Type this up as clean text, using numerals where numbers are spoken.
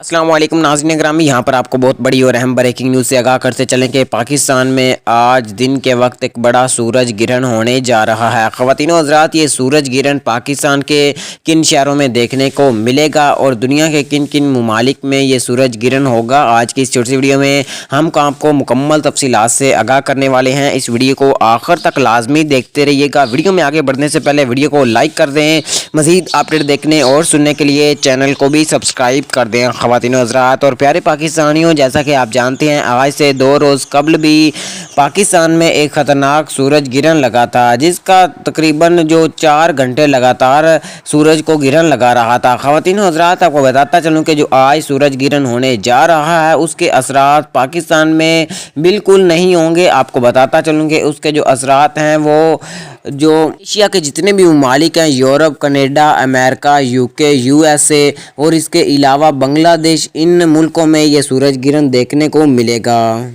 अस्सलाम वालेकुम नाज़रीन ग्रामी, यहाँ पर आपको बहुत बड़ी और अहम ब्रेकिंग न्यूज़ से आगाह करते चलें कि पाकिस्तान में आज दिन के वक्त एक बड़ा सूरज गिरहण होने जा रहा है। ख़वातीन व हज़रात, ये सूरज गिरहण पाकिस्तान के किन शहरों में देखने को मिलेगा और दुनिया के किन किन ममालिक में ये सूरज गिरहण होगा, आज की इस छोटी सी वीडियो में हम आपको मुकम्मल तफसीलात से आगाह करने वाले हैं। इस वीडियो को आखिर तक लाजमी देखते रहिएगा। वीडियो में आगे बढ़ने से पहले वीडियो को लाइक कर दें। मज़ीद अपडेट देखने और सुनने के लिए चैनल को भी सब्सक्राइब कर दें। ख़वातीन हज़रात और प्यारे पाकिस्तानियों, जैसा कि आप जानते हैं, आज से 2 रोज़ कबल भी पाकिस्तान में एक ख़तरनाक सूरज गिरहण लगा था, जिसका तकरीबन 4 घंटे लगातार सूरज को गिरहण लगा रहा था। ख़वातीन हज़रात, आपको बताता चलूँ कि जो आज सूरज गिरहण होने जा रहा है उसके असरात पाकिस्तान में बिल्कुल नहीं होंगे। आपको बताता चलूँ कि उसके जो असरात हैं वो जो एशिया के जितने भी ममालिक हैं, Europe, Canada, America, UK, USA और इसके अलावा बांग्लादेश, इन मुल्कों में ये सूरज गिरहण देखने को मिलेगा।